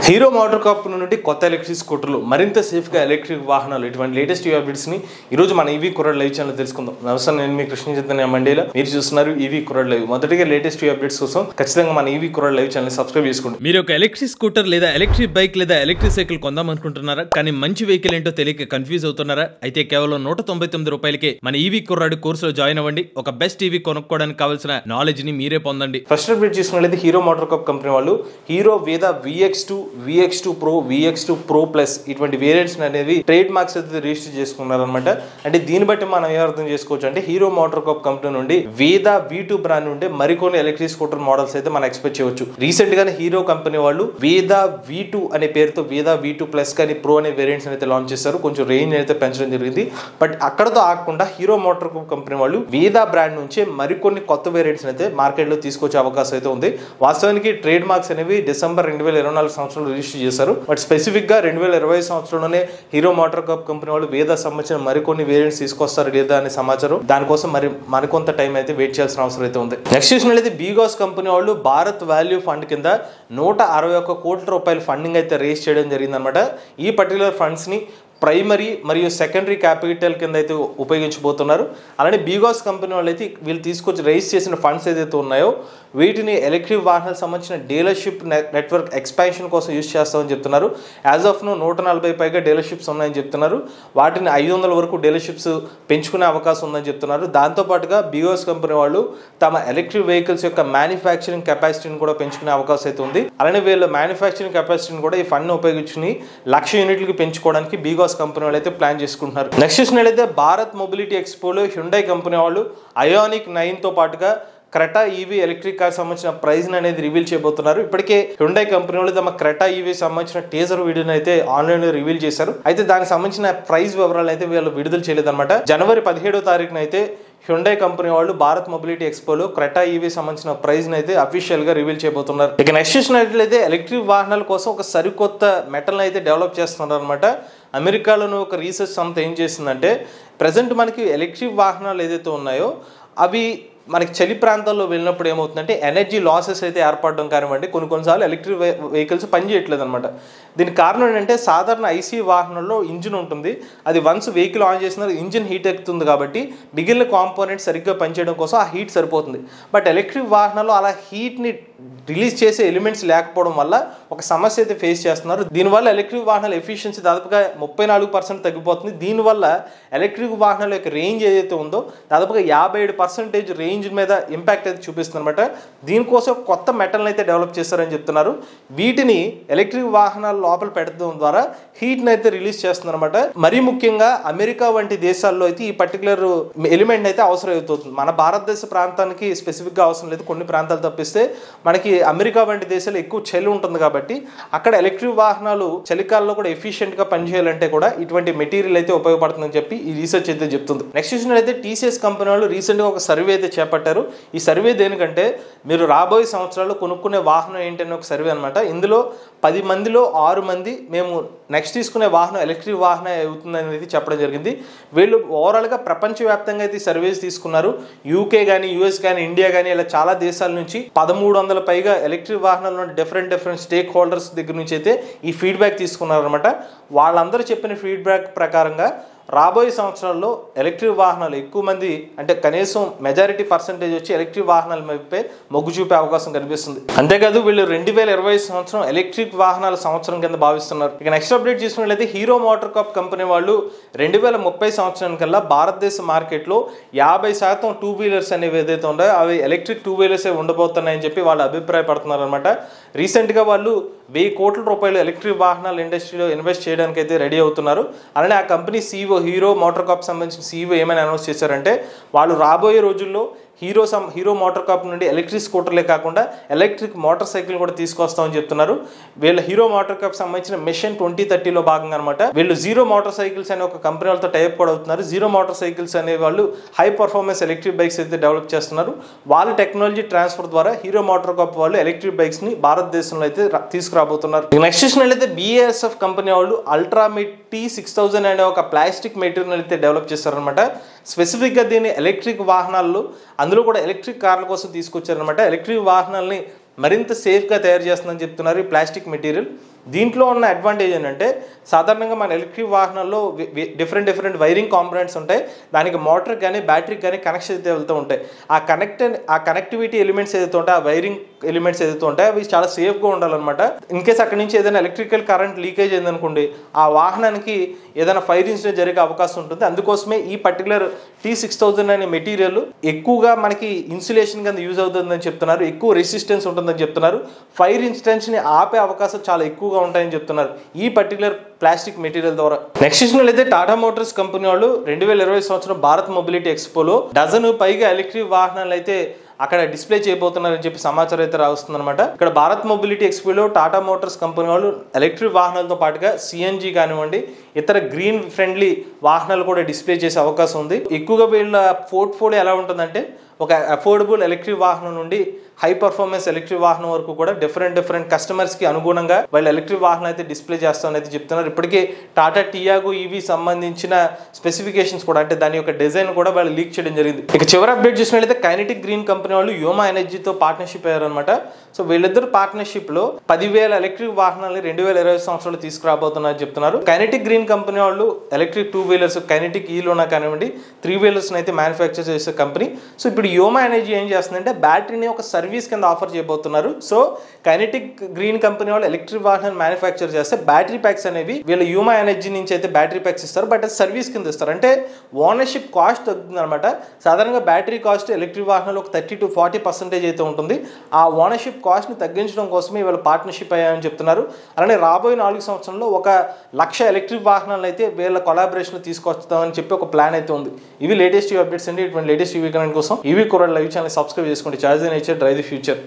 Hero motor Corp నుండి కొత్త electric స్కూటర్లు మరింత సేఫ్గా ఎలక్ట్రిక్ వాహనాలు ఇటువంటి లేటెస్ట్ అప్డేట్స్ని ఈరోజు మన ఈవీ కుర్రాడ్ లైవ్ ఛానల్ తెలుసుకుందాం. నమస్తే, నేను మీ కృష్ణ చైతన్య మండేలా, మీరు చూస్తున్నారు ఈవీ కుర్రాడ్ లైవ్. మొదటిగా లేటెస్ట్ అప్డేట్స్ కోసం ఖచ్చితంగా మన ఈవీ కుర్రాడ్ లైవ్ ఛానల్ సబ్స్క్రైబ్ చేసుకోండి. మీరు ఒక ఎలక్ట్రిక్ స్కూటర్ లేదా ఎలక్ట్రిక్ బైక్ లేదా ఎలక్ట్రిక్ సైకిల్ కొందాం అనుకుంటున్నారా? కానీ మంచి వెహికల్ ఏంటో తెలియక కన్ఫ్యూజ్ అవుతున్నారా? అయితే కేవలం 199 రూపాయలకే మన ఈవీ కుర్రాడ్ కోర్సులో జాయిన్ అవ్వండి. ఒక బెస్ట్ ఈవీ కొనుక్కోవడానికి కావాల్సిన నాలెడ్జ్ ని మీరే పొందండి. ఫస్ట్ అప్డేట్ చూసుకున్నట్లయితే హీరో మోటార్ కార్ప్ కంపెనీ వాళ్ళు హీరో వేదా VX2 Pro, VX2 Pro Plus ఇటువంటి వేరియంట్స్ అనేవి ట్రేడ్ మార్క్స్ అయితే రిజిస్టర్ చేసుకున్నారనమాట. అంటే దీన్ని బట్టి మనం ఏ అర్థం చేసుకోవచ్చు అంటే హీరో మోటార్ కార్ప్ కంపెనీ నుండి వేదా V2 బ్రాండ్ నుండి మరికొన్ని ఎలక్ట్రిక్ స్కూటర్ మోడల్స్ అయితే మనం ఎక్స్పెక్ట్ చేయవచ్చు. రీసెంట్ గానే హీరో కంపెనీ వాళ్ళు వేదా V2 అనే పేరుతో వేదా V2 Plus కానీ Pro అనే వేరియంట్స్ అయితే లాంచ్ చేశారు. కొంచెం రేంజ్ అయితే పెంచడం జరిగింది. బట్ అక్కడతో ఆగకుండా హీరో మోటార్ కార్ప్ కంపెనీ వాళ్ళు వేదా బ్రాండ్ నుంచి మరికొన్ని కొత్త వేరియంట్స్ అయితే మార్కెట్ లో తీసుకొచ్చే అవకాశం అయితే ఉంది. వాస్తవానికి ట్రేడ్ మార్క్స్ అనేవి డిసెంబర్ 2024 సంవత్సరంలో రిజిస్టర్ చేశారు. బట్ స్పెసిఫిక్ గా 2020 సంవత్సరంలోనే హీరో మోటార్ కార్ప్ కంపెనీ వాళ్ళు వేదా సంబంధించిన మరికొన్ని వేరియంట్స్ తీసుకొస్తారు లేదా అనే సమాచారం. దానికోసం మరికొంత టైం అయితే వెయిట్ చేయాల్సిన అవసరం అయితే ఉంది. నెక్స్ట్ చూసినట్లయితే బీగాస్ కంపెనీ వాళ్ళు భారత్ వాల్యూ ఫండ్ కింద 161 కోట్ల రూపాయల ఫండింగ్ అయితే రేస్ చేయడం జరిగింది అనమాట. ఈ పర్టికులర్ ఫండ్స్ ని ప్రైమరీ మరియు సెకండరీ క్యాపిటల్ కింద అయితే ఉపయోగించబోతున్నారు. అలానే బీగాస్ కంపెనీ వాళ్ళు అయితే వీళ్ళు తీసుకొచ్చి రైజ్ చేసిన ఫండ్స్ ఏదైతే ఉన్నాయో వీటిని ఎలక్ట్రిక్ వాహనాలకు సంబంధించిన డీలర్షిప్ నెట్వర్క్ ఎక్స్పాన్షన్ కోసం యూజ్ చేస్తామని చెప్తున్నారు. యాజ్ ఆఫ్ నో 140 పైగా డీలర్షిప్స్ ఉన్నాయని చెప్తున్నారు. వాటిని 500 వరకు డీలర్షిప్స్ పెంచుకునే అవకాశం ఉందని చెప్తున్నారు. దాంతోపాటుగా బీగాస్ కంపెనీ వాళ్ళు తమ ఎలక్ట్రిక్ వెహికల్స్ యొక్క మ్యానుఫ్యాక్చరింగ్ కెపాసిటీని కూడా పెంచుకునే అవకాశం అయితే ఉంది. అలానే వీళ్ళ మ్యానుఫ్యాక్చరింగ్ కెపాసిటీని కూడా ఈ ఫండ్ని ఉపయోగించుకుని 1,00,000 యూనిట్లకు పెంచుకోవడానికి బీగాస్ కంపెనీ వాళ్ళు అయితే ప్లాన్ చేసుకుంటున్నారు. నెక్స్ట్ చూసినట్లయితే భారత్ మొబిలిటీ ఎక్స్పోలో హ్యుండై కంపెనీ వాళ్ళు ఐయానిక్ 9తో పాటుగా క్రెటా ఈవీ ఎలక్ట్రిక్ కార్ సంబంధించిన ప్రైజ్ అనేది రివీల్ చేయబోతున్నారు. ఇప్పటికే హ్యుండై కంపెనీ వాళ్ళు తమ క్రెటా ఈవీ సంబంధించిన టీజర్ వీడియోని అయితే ఆన్లైన్ లో రివీల్ చేశారు. అయితే దానికి సంబంధించిన ప్రైజ్ వివరాలు అయితే వీళ్ళు విడుదల చేయలేదన్నమాట. జనవరి 17వ తారీఖున అయితే హ్యుండై కంపెనీ వాళ్ళు భారత్ మొబిలిటీ ఎక్స్పోలో క్రెటా ఈవీ సంబంధించిన ప్రైజ్ అయితే అఫీషియల్ గా రివీల్ చేయబోతున్నారు. ఇక నెక్స్ట్ చూసినట్లయితే ఎలక్ట్రిక్ వాహనాల కోసం ఒక సరికొత్త మెటల్ అయితే డెవలప్ చేస్తున్నారు అనమాట. అమెరికాలోని ఒక రీసెర్చ్ సంస్థ ఏం చేసిందంటే ప్రజెంట్ మనకి ఎలక్ట్రిక్ వాహనాలు ఏదైతే ఉన్నాయో అవి మనకి చలి ప్రాంతాల్లో వెళ్ళినప్పుడు ఏమవుతుందంటే ఎనర్జీ లాసెస్ అయితే ఏర్పడడం కానివ్వండి, కొన్నిసార్లు ఎలక్ట్రిక్ వెహికల్స్ పనిచేయట్లేదు అనమాట. దీనికి కారణం ఏంటంటే సాధారణ ఐసీ వాహనంలో ఇంజిన్ ఉంటుంది. అది వన్స్ వెహికల్ ఆన్ చేసిన ఇంజిన్ హీట్ ఎక్కుతుంది కాబట్టి మిగిలిన కాంపోనెంట్స్ సరిగ్గా పనిచేయడం కోసం ఆ హీట్ సరిపోతుంది. బట్ ఎలక్ట్రిక్ వాహనాల్లో అలా హీట్ని రిలీజ్ చేసే ఎలిమెంట్స్ లేకపోవడం వల్ల ఒక సమస్య అయితే ఫేస్ చేస్తున్నారు. దీనివల్ల ఎలక్ట్రిక్ వాహనాల ఎఫిషియన్సీ దాదాపుగా 34% తగ్గిపోతుంది. దీనివల్ల ఎలక్ట్రిక్ వాహనాల యొక్క రేంజ్ ఏదైతే ఉందో దాదాపుగా 57% రేంజ్ మీద ఇంపాక్ట్ అయితే చూపిస్తుంది అనమాట. దీనికోసం కొత్త మెటల్ని అయితే డెవలప్ చేస్తారని చెప్తున్నారు. వీటిని ఎలక్ట్రిక్ వాహనాల లోపల పెట్టడం ద్వారా హీట్ని అయితే రిలీజ్ చేస్తుంది అనమాట. మరీ ముఖ్యంగా అమెరికా వంటి దేశాల్లో అయితే ఈ పర్టికులర్ ఎలిమెంట్ అయితే అవసరం అవుతుంది. మన భారతదేశ ప్రాంతానికి స్పెసిఫిక్గా అవసరం లేదు. కొన్ని ప్రాంతాలు తప్పిస్తే మనకి అమెరికా వంటి దేశాలు ఎక్కువ చలి ఉంటుంది కాబట్టి అక్కడ ఎలక్ట్రిక్ వాహనాలు చలికాలంలో కూడా ఎఫిషియెంట్ గా పనిచేయాలంటే కూడా ఇటువంటి మెటీరియల్ అయితే ఉపయోగపడుతుందని చెప్పి ఈ రీసెర్చ్ అయితే చెప్తుంది. నెక్స్ట్ చూసినట్లయితే టీసీఎస్ కంపెనీ వాళ్ళు రీసెంట్ గా ఒక సర్వే అయితే చేపట్టారు. ఈ సర్వే దేనికంటే మీరు రాబోయే సంవత్సరాల్లో కొనుక్కునే వాహనం ఏంటనే ఒక సర్వే అనమాట. ఇందులో 10 మందిలో 6 మంది మేము నెక్స్ట్ తీసుకునే వాహనం ఎలక్ట్రిక్ వాహనం అవుతుంది అనేది చెప్పడం జరిగింది. వీళ్ళు ఓవరాల్గా ప్రపంచవ్యాప్తంగా అయితే సర్వేస్ తీసుకున్నారు. యూకే కానీ యూఎస్ కానీ ఇండియా కానీ ఇలా చాలా దేశాల నుంచి 1300 పైగా ఎలక్ట్రిక్ వాహనాల డిఫరెంట్ స్టేక్ హోల్డర్స్ దగ్గర నుంచి అయితే ఈ ఫీడ్బ్యాక్ తీసుకున్నారు అనమాట. వాళ్ళందరూ చెప్పిన ఫీడ్బ్యాక్ ప్రకారంగా రాబోయే సంవత్సరాల్లో ఎలక్ట్రిక్ వాహనాలు ఎక్కువ మంది అంటే కనీసం మెజారిటీ పర్సెంటేజ్ వచ్చి ఎలక్ట్రిక్ వాహనాల వైపే మొగ్గు చూపే అవకాశం కనిపిస్తుంది. అంతేకాదు వీళ్ళు 2020 సంవత్సరం ఎలక్ట్రిక్ వాహనాల సంవత్సరం కింద భావిస్తున్నారు. ఇక నెక్స్ట్ అప్డేట్ చూసుకున్నట్లయితే హీరో మోటార్ కార్ప్ కంపెనీ వాళ్ళు 2030 సంవత్సరం కల్లా భారతదేశ మార్కెట్లో 50% 2 వీలర్స్ అనేవి ఏదైతే ఉన్నాయో అవి ఎలక్ట్రిక్ 2 వీలర్స్ ఉన్నాయని చెప్పి వాళ్ళు అభిప్రాయపడుతున్నారు అనమాట. రీసెంట్గా వాళ్ళు 1,000 కోట్ల రూపాయలు ఎలక్ట్రిక్ వాహనాల ఇండస్ట్రీలో ఇన్వెస్ట్ చేయడానికి అయితే రెడీ అవుతున్నారు. అలానే ఆ company CEO hero motor Corp సంబంధించిన CEO ఏమైనా అనౌన్స్ చేశారంటే వాళ్ళు రాబోయే రోజుల్లో హీరో మోటార్ కార్ప్ నుండి ఎలక్ట్రిక్ స్కూటర్లే కాకుండా ఎలక్ట్రిక్ మోటార్ సైకిల్ కూడా తీసుకొస్తామని చెప్తున్నారు. వీళ్ళ హీరో మోటార్ కార్ప్ సంబంధించిన మిషన్ 2030లో భాగంగా అనమాట. వీళ్ళు జీరో మోటార్ సైకిల్స్ అనే ఒక కంపెనీ వాళ్ళతో టైప్ కూడా అవుతున్నారు. జీరో మోటార్ సైకిల్స్ అనే వాళ్ళు హై పర్ఫార్మెన్స్ ఎలక్ట్రిక్ బైక్స్ అయితే డెవలప్ చేస్తున్నారు. వాళ్ళ టెక్నాలజీ ట్రాన్స్ఫర్ ద్వారా హీరో మోటార్ కార్ప్ వాళ్ళు ఎలక్ట్రిక్ బైక్స్ ని భారతదేశంలో అయితే తీసుకురాబోతున్నారు. నెక్స్ట్ చూసినట్లయితే BASF కంపెనీ వాళ్ళు అల్ట్రామిట్ T6000 అనే ఒక ప్లాస్టిక్ మెటీరియల్ అయితే డెవలప్ చేస్తారనమాట. స్పెసిఫిక్గా దీన్ని ఎలక్ట్రిక్ వాహనాల్లో అందులో కూడా ఎలక్ట్రిక్ కార్ల కోసం తీసుకొచ్చారనమాట. ఎలక్ట్రిక్ వాహనాలని మరింత సేఫ్గా తయారు చేస్తుందని చెప్తున్నారు ఈ ప్లాస్టిక్ మెటీరియల్. దీంట్లో ఉన్న అడ్వాంటేజ్ ఏంటంటే సాధారణంగా మన ఎలక్ట్రిక్ వాహనాల్లో డిఫరెంట్ వైరింగ్ కాంపోనెంట్స్ ఉంటాయి. దానికి మోటార్ కానీ బ్యాటరీకి కానీ కనెక్షన్ అయితే వెళ్తూ ఉంటాయి. ఆ కనెక్టివిటీ ఎలిమెంట్స్ ఏదైతే ఉంటాయి, ఆ వైరింగ్ ఎలిమెంట్స్ ఏదైతే ఉంటాయి అవి చాలా సేఫ్గా ఉండాలన్నమాట. ఇన్ కేస్ అక్కడి నుంచి ఏదైనా ఎలక్ట్రికల్ కరెంట్ లీకేజ్ అయిందనుకోండి, ఆ వాహనానికి ఏదైనా ఫైర్ ఇన్సిడెంట్ జరిగే అవకాశం ఉంటుంది. అందుకోసమే ఈ పర్టికులర్ T6000 అనే మెటీరియల్ ఎక్కువగా మనకి ఇన్సులేషన్ కింద యూజ్ అవుతుందని చెప్తున్నారు. ఎక్కువ రెసిస్టెన్స్ ఉంటుందని చెప్తున్నారు. ఫైర్ ఇన్సిడెంట్స్ని ఆపే అవకాశం చాలా ఎక్కువగా ఉంటాయని చెప్తున్నారు ఈ పర్టికులర్ ప్లాస్టిక్ మెటీరియల్ ద్వారా. నెక్స్ట్ చూసినట్లయితే టాటా మోటార్స్ కంపెనీ వాళ్ళు 2020 సంవత్సరం భారత్ మొబిలిటీ ఎక్స్పోలో డజన్ పైగా ఎలక్ట్రిక్ వాహనాలు అయితే అక్కడ డిస్ప్లే చేయబోతున్నారని చెప్పి సమాచారం అయితే రాస్తుంది అనమాట. ఇక్కడ భారత్ మొబిలిటీ ఎక్స్పోలో టాటా మోటార్స్ కంపెనీ వాళ్ళు ఎలక్ట్రిక్ వాహనాలతో పాటుగా CNG కానివ్వండి, ఇతర గ్రీన్ ఫ్రెండ్లీ వాహనాలు కూడా డిస్ప్లే చేసే అవకాశం ఉంది. ఎక్కువగా వీళ్ళ పోర్ట్ఫోలియో ఎలా ఉంటుందంటే ఒక అఫోర్డబుల్ ఎలక్ట్రిక్ వాహనం నుండి హై పర్ఫార్మెన్స్ ఎలక్ట్రిక్ వాహనం వరకు కూడా డిఫరెంట్ కస్టమర్స్కి అనుగుణంగా వాళ్ళు ఎలక్ట్రిక్ వాహనం అయితే డిస్ప్లే చేస్తామని అయితే చెప్తున్నారు. ఇప్పటికే టాటా టియాగో EV సంబంధించిన స్పెసిఫికేషన్స్ కూడా, అంటే దాని యొక్క డిజైన్ కూడా వాళ్ళు లీక్ చేయడం జరిగింది. ఇక చివరి అప్డేట్ చూసినట్లయితే కైనెటిక్ గ్రీన్ కంపెనీ వాళ్ళు యోమా ఎనర్జీతో పార్ట్నర్షిప్ అయ్యారనమాట. సో వీళ్ళిద్దరు పార్ట్నర్షిప్లో 10,000 ఎలక్ట్రిక్ వాహనాలు 2020 సంవత్సరంలో తీసుకురాబోతున్నారని చెప్తున్నారు. కైనెటిక్ గ్రీన్ కంపెనీ వాళ్ళు ఎలక్ట్రిక్ 2 వీలర్స్ కైనెటిక్ ఈలోనా కానివ్వండి 3 వీలర్స్ అయితే మ్యానుఫ్యాక్చర్ చేసే కంపెనీ. సో ఇప్పుడు యోమా ఎనర్జీ ఏం చేస్తుందంటే బ్యాటరీని ఒక సర్వీస్ కింద ఆఫర్ చేయబోతున్నారు. సో కైనెటిక్ గ్రీన్ కంపెనీ వాళ్ళు ఎలక్ట్రిక్ వాహనాలు మ్యానుఫ్యాక్చర్ చేస్తే బ్యాటరీ ప్యాక్స్ అనేవి వీళ్ళు యోమా ఎనర్జీ నుంచి అయితే బ్యాటరీ ప్యాక్స్ ఇస్తారు, బట్ అది సర్వీస్ కింద ఇస్తారు. అంటే ఓనర్షిప్ కాస్ట్ తగ్గుతుంది అనమాట. సాధారణంగా బ్యాటరీ కాస్ట్ ఎలక్ట్రిక్ వాహనాలు ఒక 30 to 40% అయితే ఉంటుంది. ఆ ఓనర్షిప్ కాస్ట్ని తగ్గించడం కోసమే వీళ్ళు పార్ట్నర్షిప్ అయ్యాయని చెప్తున్నారు. అలానే రాబోయే 4 సంవత్సరంలో 1,00,000 ఎలక్ట్రిక్ వాహనాలు అయితే వీళ్ళ కొలాబరేషన్ తీసుకొస్తామని చెప్పి ఒక ప్లాన్ అయితే ఉంది. ఇవి లేటెస్ట్ అప్డేట్స్ అండి. ఇటువంటి లేటెస్ట్ ఈవీ కరెంట్ కోసం ఈవీ కుర్రాడు లైవ్ ఛానల్ సబ్స్క్రైబ్ చేసుకోండి. Charge nature drive the future.